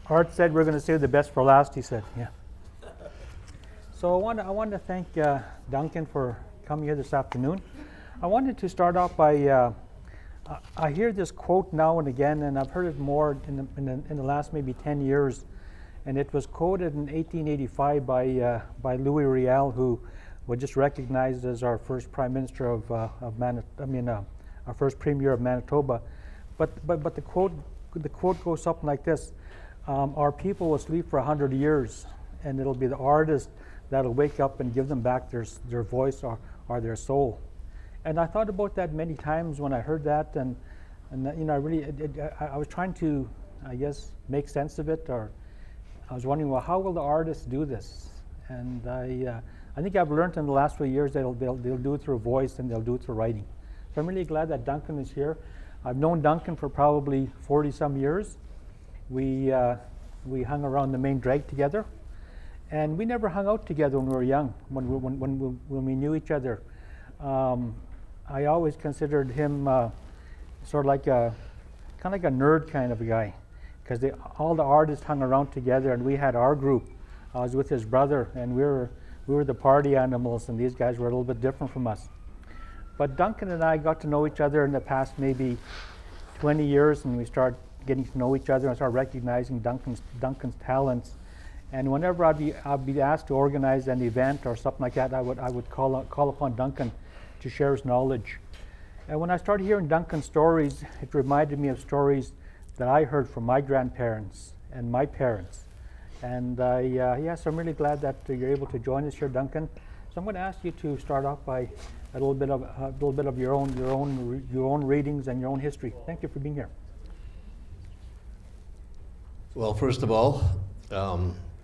Art said we're going to save the best for last, he said. Yeah. So I want to thank Duncan for coming here this afternoon. I wanted to start off by, I hear this quote now and again, and I've heard it more in the last maybe 10 years. And it was quoted in 1885 by Louis Riel, who was just recognized as our first Prime Minister of our first Premier of Manitoba. But the quote goes something like this: "Our people will sleep for 100 years, and it'll be the artist that'll wake up and give them back their voice or their soul." And I thought about that many times when I heard that, and I was trying to, I guess, make sense of it, or I was wondering, well, how will the artists do this? And I think I've learned in the last few years that they'll do it through voice and they'll do it through writing. So I'm really glad that Duncan is here. I've known Duncan for probably 40 some years. We hung around the main drag together, and we never hung out together when we were young. When we knew each other, I always considered him sort of like a nerd kind of a guy, because all the artists hung around together, and we had our group. I was with his brother, and we were the party animals, and these guys were a little bit different from us. But Duncan and I got to know each other in the past maybe 20 years, and we started getting to know each other and started recognizing Duncan's talents. And whenever I'd be asked to organize an event or something like that, I would call upon Duncan to share his knowledge. And when I started hearing Duncan's stories, it reminded me of stories that I heard from my grandparents and my parents. And so I'm really glad that you're able to join us here, Duncan. So I'm going to ask you to start off by a little bit of your own readings and your own history. Thank you for being here. Well, first of all,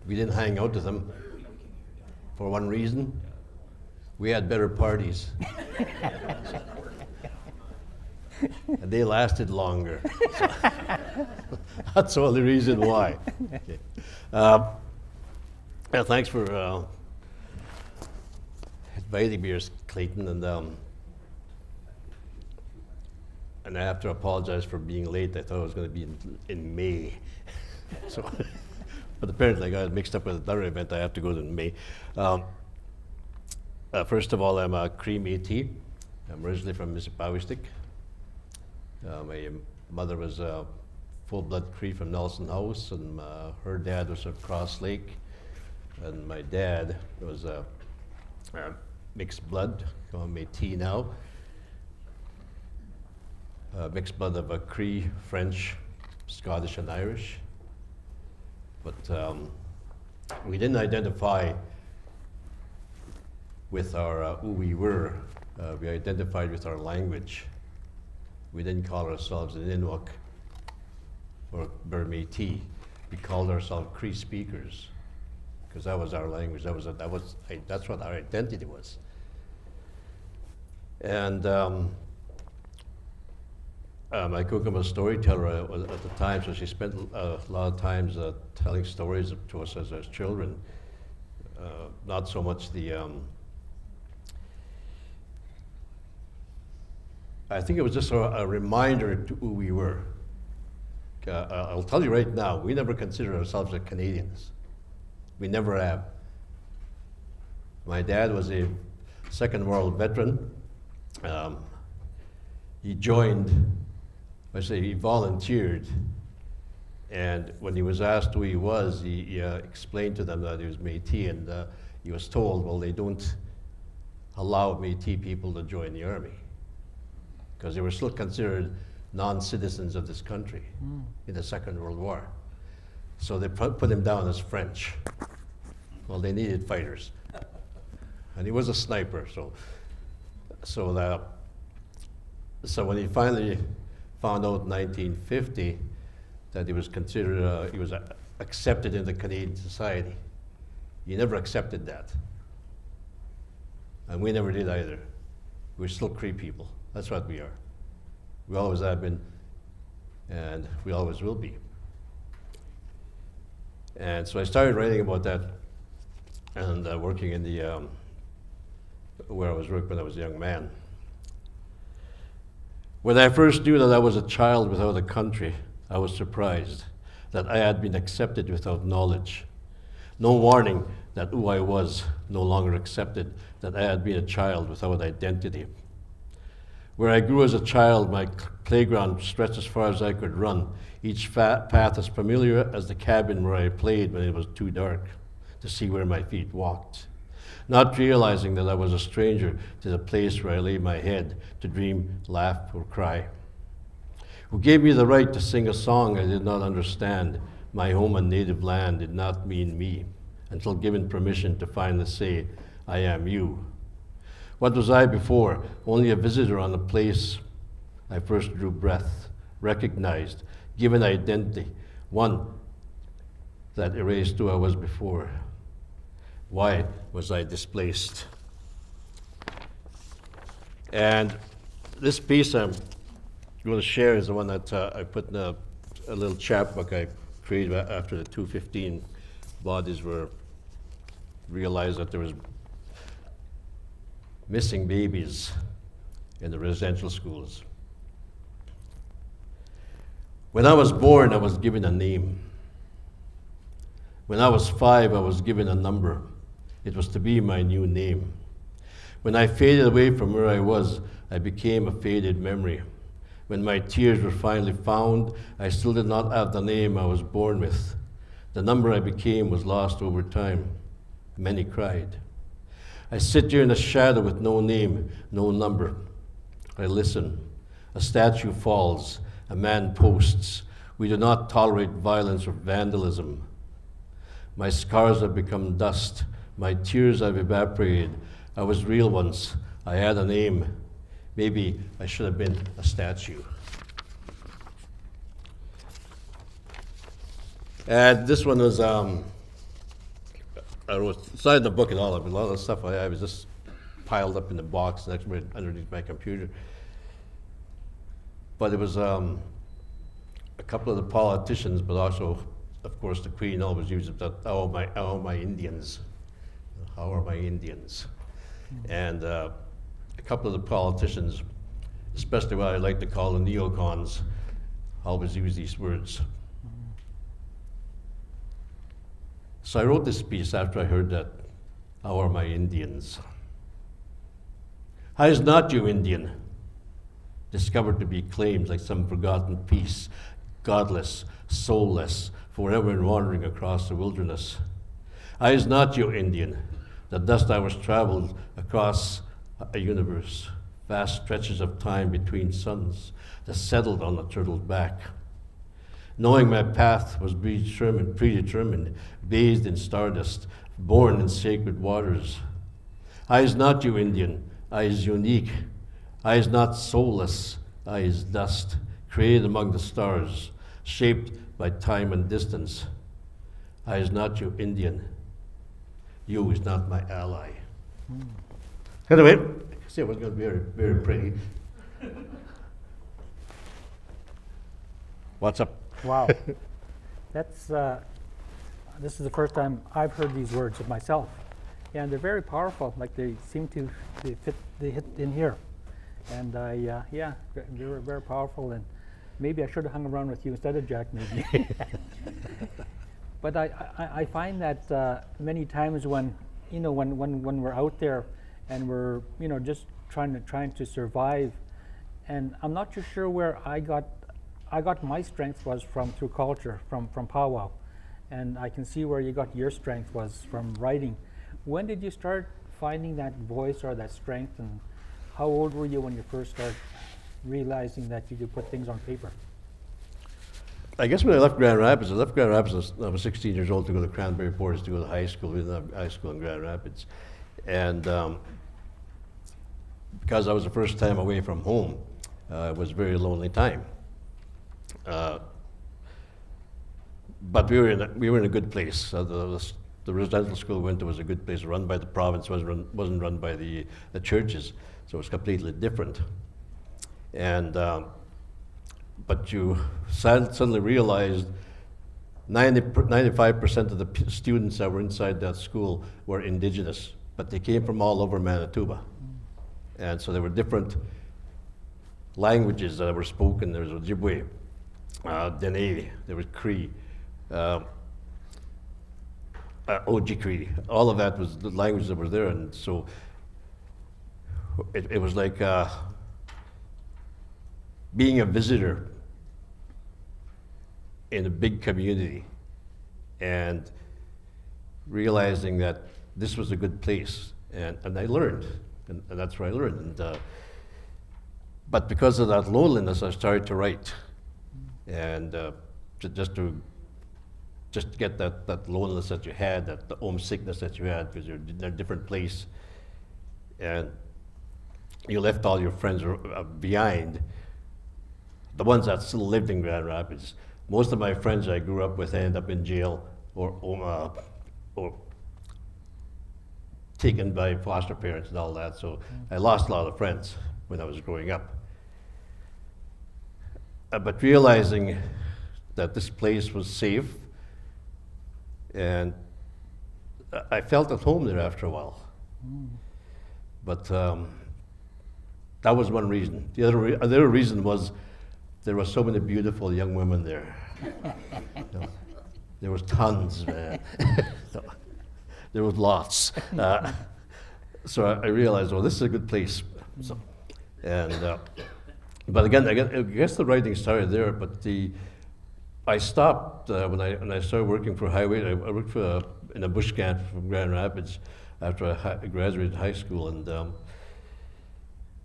we didn't hang out with them for one reason: we had better parties. And they lasted longer. So that's the only reason why. Okay. Thanks for inviting me here, Clayton, and I have to apologize for being late. I thought it was going to be in May. So, but apparently I got mixed up with another event I have to go to in May. First of all, I'm a Cree Métis. I'm originally from Mississippi. My mother was a full-blood Cree from Nelson House, and her dad was from Cross Lake, and my dad was a mixed blood, called Métis now. Mixed blood of a Cree, French, Scottish, and Irish. But we didn't identify with our who we were. We identified with our language. We didn't call ourselves an Inuk or Métis. We called ourselves Cree speakers, because that was our language. That's what our identity was. And my cook was a storyteller at the time, so she spent a lot of times telling stories to us as children. Not so much I think it was just a reminder to who we were. I'll tell you right now, we never considered ourselves as Canadians. We never have. My dad was a Second World veteran. He volunteered, and when he was asked who he was, he explained to them that he was Métis, and he was told, well, they don't allow Métis people to join the army, because they were still considered non-citizens of this country in the Second World War. So they put him down as French. Well, they needed fighters. And he was a sniper, so when he finally found out in 1950 that he was considered, he was accepted into Canadian society, he never accepted that. And we never did either. We're still Cree people. That's what we are. We always have been, and we always will be. And so I started writing about that, and working in the, where I was working when I was a young man. When I first knew that I was a child without a country, I was surprised. that I had been accepted without knowledge. No warning that who I was no longer accepted, that I had been a child without identity. Where I grew as a child, my playground stretched as far as I could run, each path as familiar as the cabin where I played when it was too dark to see where my feet walked. Not realizing that I was a stranger to the place where I lay my head to dream, laugh, or cry. Who gave me the right to sing a song I did not understand. My home and native land did not mean me, until given permission to finally say, I am you. What was I before? Only a visitor on a place I first drew breath, recognized, given identity, one that erased who I was before. Why was I displaced? And this piece I'm going to share is the one that I put in a little chapbook I created after the 215 bodies were realized that there was missing babies in the residential schools. When I was born, I was given a name. When I was 5, I was given a number. It was to be my new name. When I faded away from where I was, I became a faded memory. When my tears were finally found, I still did not have the name I was born with. The number I became was lost over time. Many cried. I sit here in the shadow with no name, no number. I listen. A statue falls. A man posts. We do not tolerate violence or vandalism. My scars have become dust. My tears have evaporated. I was real once. I had a name. Maybe I should have been a statue. And this one was, I wrote, it's not in the book at all. I mean, a lot of the stuff I was just piled up in the box next to underneath my computer. But it was a couple of the politicians, but also, of course, the Queen always uses that, how are my Indians? How are my Indians? And a couple of the politicians, especially what I like to call the neocons, always use these words. So I wrote this piece after I heard that, how are my Indians? How is not you Indian? Discovered to be claimed like some forgotten piece, godless, soulless, forever wandering across the wilderness. I is not you Indian, the dust hours traveled across a universe, vast stretches of time between suns that settled on the turtle's back. Knowing my path was predetermined, bathed in stardust, born in sacred waters. I is not you Indian, I is unique. I is not soulless, I is dust, created among the stars, shaped by time and distance. I is not you Indian. You is not my ally. Anyway, see, it was going to be very, very pretty. What's up? Wow. That's, this is the first time I've heard these words of myself. And they're very powerful, like they seem to, they hit in here. And yeah, they were very powerful, and maybe I should have hung around with you instead of Jack, maybe. But I find that many times when, you know, when we're out there and we're, you know, just trying to survive, and I'm not too sure where I got my strength was through culture, from powwow, and I can see where you got your strength was from writing. When did you start finding that voice or that strength, and how old were you when you first started realizing that you could put things on paper? I guess when I left Grand Rapids, I was 16 years old to go to Cranberry Forest to go to high school. We didn't have high school in Grand Rapids. And because I was the first time away from home, it was a very lonely time. But we were in a good place. The residential school we went to was a good place, run by the province, wasn't run by the churches, so it was completely different. And but you suddenly realized 95% of the students that were inside that school were Indigenous, but they came from all over Manitoba. And so there were different languages that were spoken. There was Ojibwe, Dene, there was Cree, um, Ojibwe, all of that was the language that was there, and so it was like being a visitor in a big community and realizing that this was a good place, and I learned, and that's where I learned. And, but because of that loneliness, I started to write, and just to get that loneliness that you had, that the homesickness that you had, because you're in a different place, and you left all your friends behind, the ones that still lived in Grand Rapids. Most of my friends I grew up with ended up in jail or taken by foster parents and all that, so I lost a lot of friends when I was growing up. But realizing that this place was safe, and I felt at home there after a while. But that was one reason. The other reason was there were so many beautiful young women there. You know, there was tons, man. So, there was lots. So I realized, well, this is a good place. So, and but again, I guess the writing started there. But I stopped when I started working for Highway. I worked in a bush camp from Grand Rapids after I graduated high school, and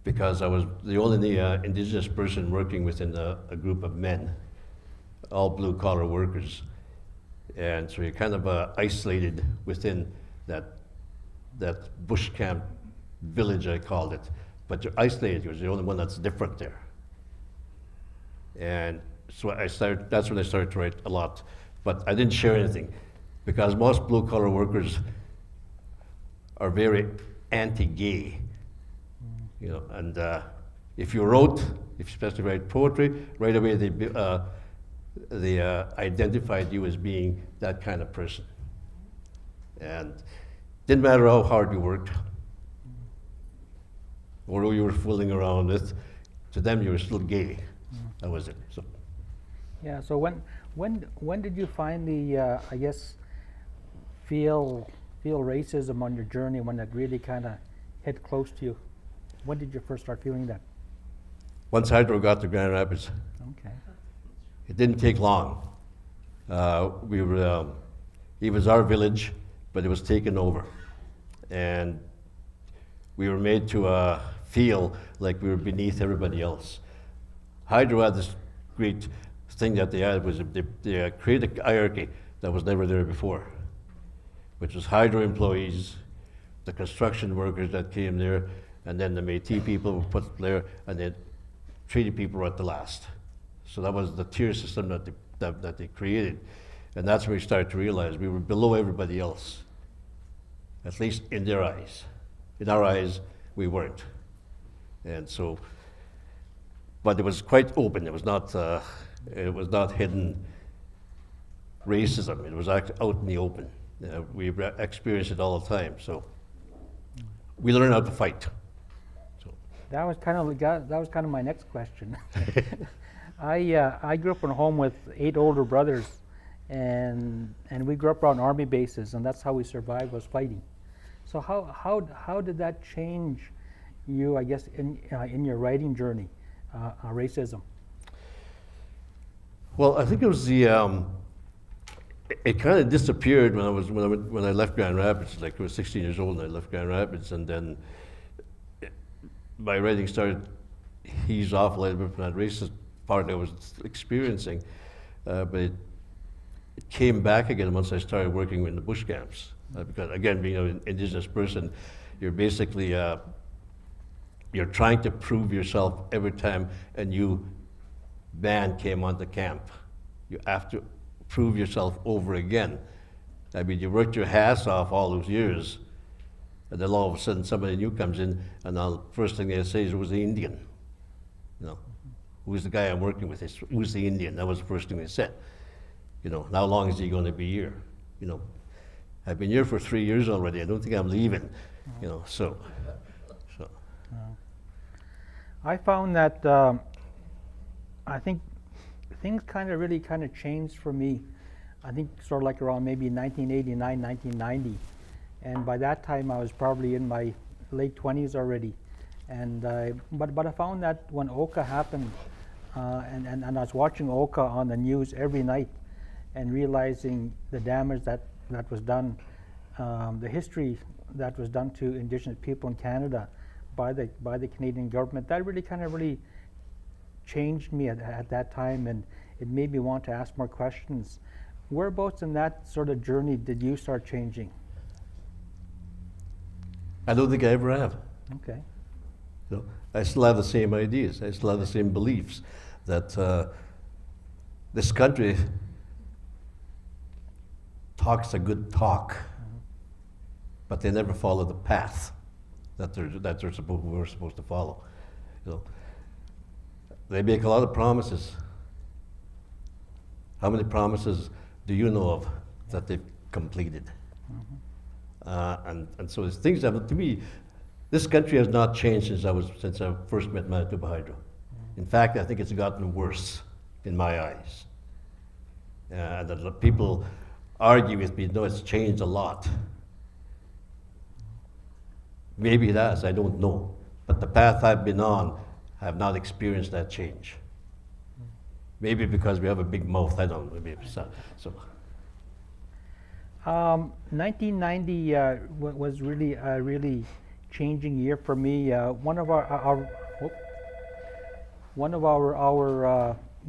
because I was the only Indigenous person working within a group of men, all blue-collar workers, and so you're kind of isolated within that bush camp village, I called it. But you're isolated. You're the only one that's different there. And so that's when I started to write a lot. But I didn't share anything, because most blue-collar workers are very anti-gay. You know, and if you wrote, if you especially write poetry, right away they identified you as being that kind of person. And didn't matter how hard you worked or who you were fooling around with, to them you were still gay. That was it. So. Yeah. So when did you finally, I guess, feel racism on your journey? When it really kind of hit close to you? When did you first start feeling that? Once Hydro got to Grand Rapids. Okay. It didn't take long. It was our village, but it was taken over. And we were made to feel like we were beneath everybody else. Hydro had this great thing that they had, was they created a hierarchy that was never there before, which was Hydro employees, the construction workers that came there, and then the Métis people were put there, and then treaty people were at the last. So that was the tier system that they created. And that's where we started to realize we were below everybody else, at least in their eyes. In our eyes, we weren't. And so, but it was quite open. It was not hidden racism. It was out in the open. We experienced it all the time. So we learned how to fight. So. That was kind of my next question. I grew up in a home with 8 older brothers, and we grew up around army bases, and that's how we survived, was fighting. So how did that change you, I guess, in your writing journey, racism? Well, I think it was it kind of disappeared when I left Grand Rapids. Like I was 16 years old and I left Grand Rapids, and then my writing started ease off a little bit from that racist part I was experiencing, but it came back again once I started working in the bush camps. Because again, being an Indigenous person, you're basically you're trying to prove yourself every time a new band came onto camp. You have to prove yourself over again. I mean, you worked your ass off all those years, and then all of a sudden somebody new comes in, and the first thing they say is, "Who's the Indian?" You know, who's the guy I'm working with? Who's the Indian? That was the first thing they said. You know, how long is he going to be here? You know, I've been here for 3 years already. I don't think I'm leaving. You know, so. I found that I think things really changed for me I think sort of like around maybe 1989, 1990. And by that time, I was probably in my late 20s already. And but I found that when Oka happened, and I was watching Oka on the news every night, and realizing the damage that was done, the history that was done to Indigenous people in Canada by the Canadian government, that really kind of really changed me at that time, and it made me want to ask more questions. Whereabouts in that sort of journey did you start changing? I don't think I ever have. Okay. You know, I still have the same ideas. I still have the same beliefs that this country talks a good talk, but they never follow the path that we're supposed to follow. You know, they make a lot of promises. How many promises do you know of that they've completed? And so it's things that, to me, this country has not changed since I first met Manitoba Hydro. In fact, I think it's gotten worse in my eyes. And that people argue with me, no, it's changed a lot. Maybe it has, I don't know. But the path I've been on, I have not experienced that change. Maybe because we have a big mouth, I don't know. Maybe so. 1990 was really a really changing year for me. One of our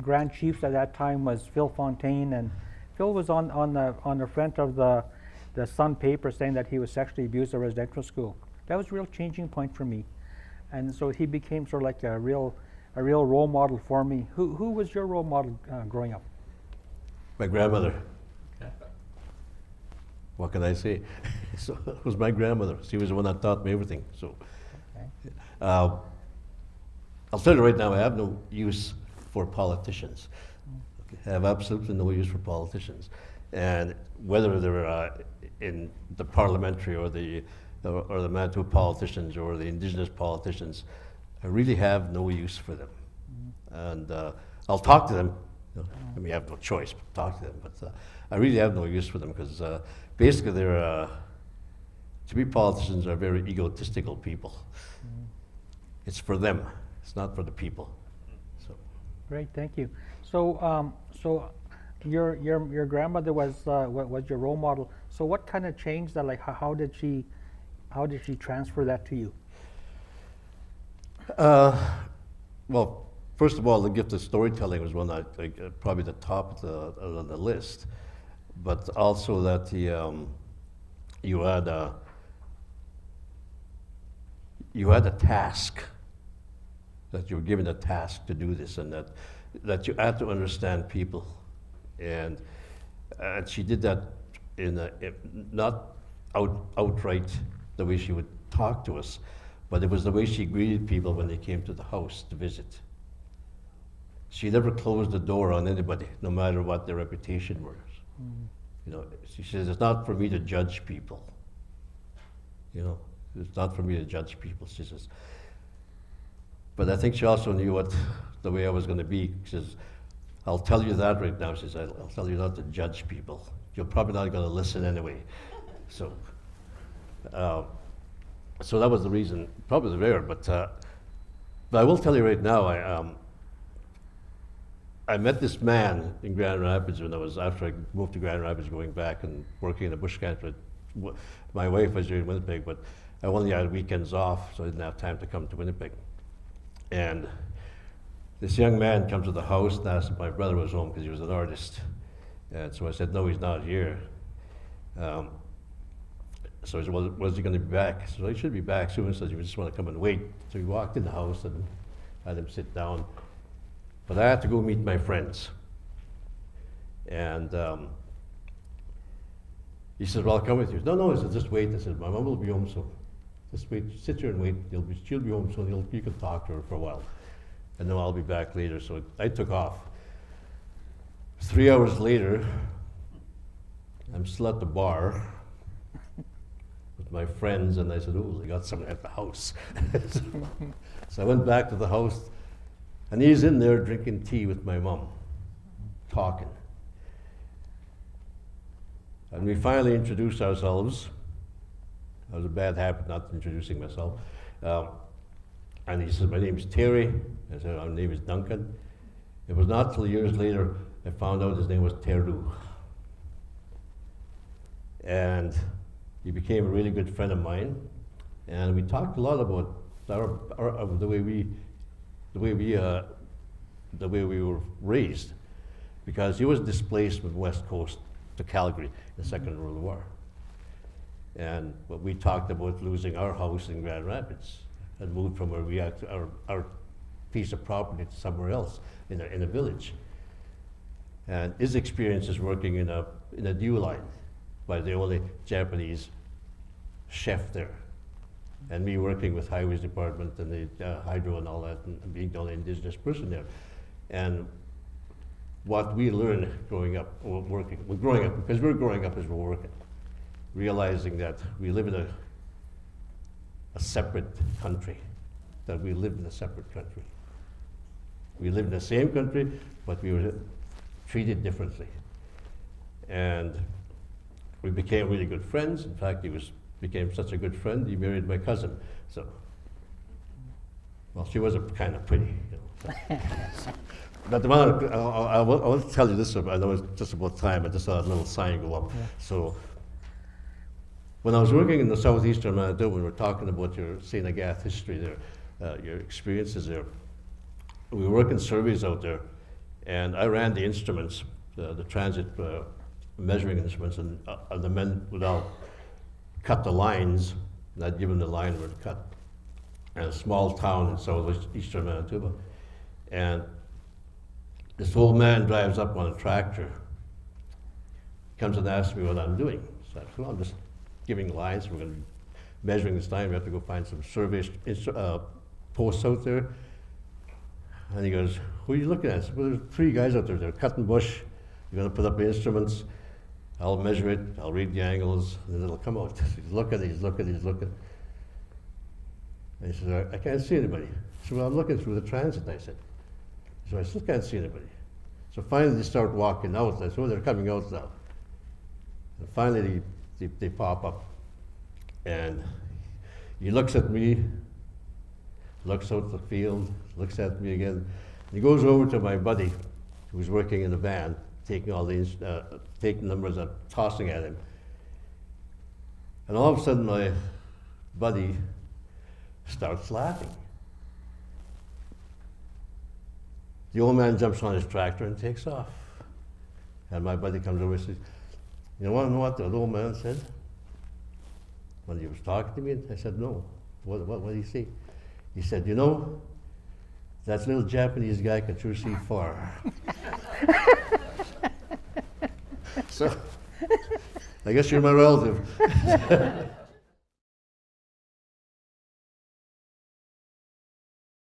Grand Chiefs at that time was Phil Fontaine, and Phil was on the front of the Sun paper saying that he was sexually abused at a residential school. That was a real changing point for me, and so he became sort of like a real role model for me. Who was your role model growing up? My grandmother. What can I say? So it was my grandmother. She was the one that taught me everything. So, Okay. I'll tell you right now, I have no use for politicians. Okay. I have absolutely no use for politicians, and whether they're in the parliamentary or the Manitoba politicians or the Indigenous politicians, I really have no use for them. And I'll talk to them. You know, I mean, I have no choice but talk to them. But I really have no use for them because basically they're, to me, politicians are very egotistical people. It's for them. It's not for the people. So. Great, thank you. So, your grandmother was your role model. So, what kind of changed that? Like, how did she transfer that to you? Well, first of all, the gift of storytelling was one probably the top of the list, but also that you had a task, that you were given a task to do this, and that you had to understand people, and she did that not outright the way she would talk to us, but it was the way she greeted people when they came to the house to visit. She never closed the door on anybody, no matter what their reputation was. You know, she says, it's not for me to judge people. You know, it's not for me to judge people, she says. But I think she also knew the way I was going to be. She says, I'll tell you that right now. She says, I'll tell you not to judge people. You're probably not going to listen anyway. So that was the reason, probably there. But I will tell you right now, I met this man in Grand Rapids after I moved to Grand Rapids, going back and working in a bush camp. My wife was here in Winnipeg, but I only had weekends off, so I didn't have time to come to Winnipeg. And this young man comes to the house and asked if my brother was home because he was an artist. And so I said, no, he's not here. So he said, well, was he going to be back? So he should be back soon. So you just want to come and wait. So he walked in the house and had him sit down. But I had to go meet my friends. And he said, well, I'll come with you. No, I said, just wait. I said, my mom will be home soon. Just wait, sit here and wait. She'll be home soon. You can talk to her for a while. And then I'll be back later. So I took off. 3 hours later, I'm still at the bar with my friends, and I said, oh, they got someone at the house. So I went back to the house, and he's in there drinking tea with my mom, talking. And we finally introduced ourselves. That was a bad habit, not introducing myself. And he said, my name is Terry. I said, my name is Duncan. It was not till years later I found out his name was Teru. And he became a really good friend of mine. And we talked a lot about the way we were raised, because he was displaced from the West Coast to Calgary in the Second World War. And we talked about losing our house in Grand Rapids and moved from where our piece of property to somewhere else in a village. And his experiences working in a dew line by the only Japanese chef there. And me working with Highways Department and the hydro and all that, and being the only Indigenous person there. And what we learned growing up, or working, because we're growing up as we're working, realizing that we live in a separate country, that we live in a separate country. We live in the same country, but we were treated differently. And we became really good friends. In fact, became such a good friend, he married my cousin. So, well, she was kind of pretty, you know. But I want to tell you this, I know it's just about time, I just saw that little sign go up. Yeah. So, when I was working in the southeastern Manitoba, we were talking about your St. Agathe history there, your experiences there. We were working surveys out there, and I ran the instruments, the transit measuring instruments, and the men would all cut the lines, and I'd give them the line where to cut. And a small town in southeastern Manitoba. And this old man drives up on a tractor, comes and asks me what I'm doing. So I said, well, I'm just giving lines. We're going to be measuring this line. We have to go find some survey posts out there. And he goes, who are you looking at? I said, well, there's 3 guys out there. They're cutting bush. You're going to put up the instruments. I'll measure it. I'll read the angles, and then it'll come out. He's looking. And he says, I can't see anybody. I said, well, I'm looking through the transit, I said. So I still can't see anybody. So finally they start walking out. I said, oh, they're coming out now. And finally they pop up. And he looks at me, looks out the field, looks at me again. He goes over to my buddy who's working in the van, taking all these, taking numbers and tossing at him. And all of a sudden my buddy starts laughing. The old man jumps on his tractor and takes off. And my buddy comes over and says, you want to know what the old man said when he was talking to me? I said, no. What did he say? He said, you know, that little Japanese guy can sure see far. So, I guess you're my relative.